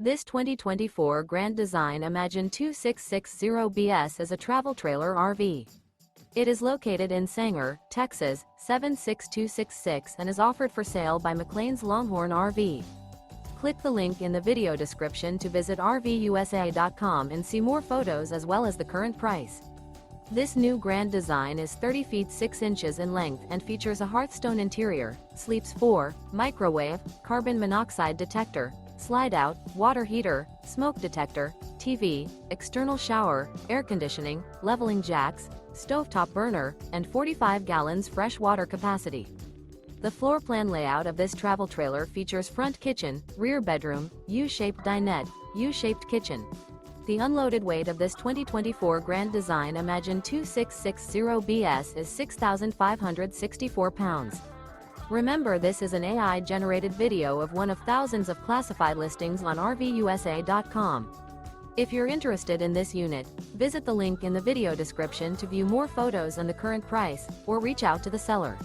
This 2024 Grand Design Imagine 2660BS is a travel trailer RV. It is located in Sanger, Texas, 76266 and is offered for sale by McClain's Longhorn RV. Click the link in the video description to visit RVUSA.com and see more photos as well as the current price. This new Grand Design is 30 feet 6 inches in length and features a Hearthstone interior, sleeps 4, microwave, carbon monoxide detector, Slideout, water heater, smoke detector, TV, external shower, air conditioning, leveling jacks, stovetop burner, and 45 gallons fresh water capacity. The floor plan layout of this travel trailer features front kitchen, rear bedroom, U-shaped dinette, U-shaped kitchen. The unloaded weight of this 2024 Grand Design Imagine 2660BS is 6,564 pounds. Remember, this is an AI-generated video of one of thousands of classified listings on RVUSA.com. If you're interested in this unit, visit the link in the video description to view more photos and the current price, or reach out to the seller.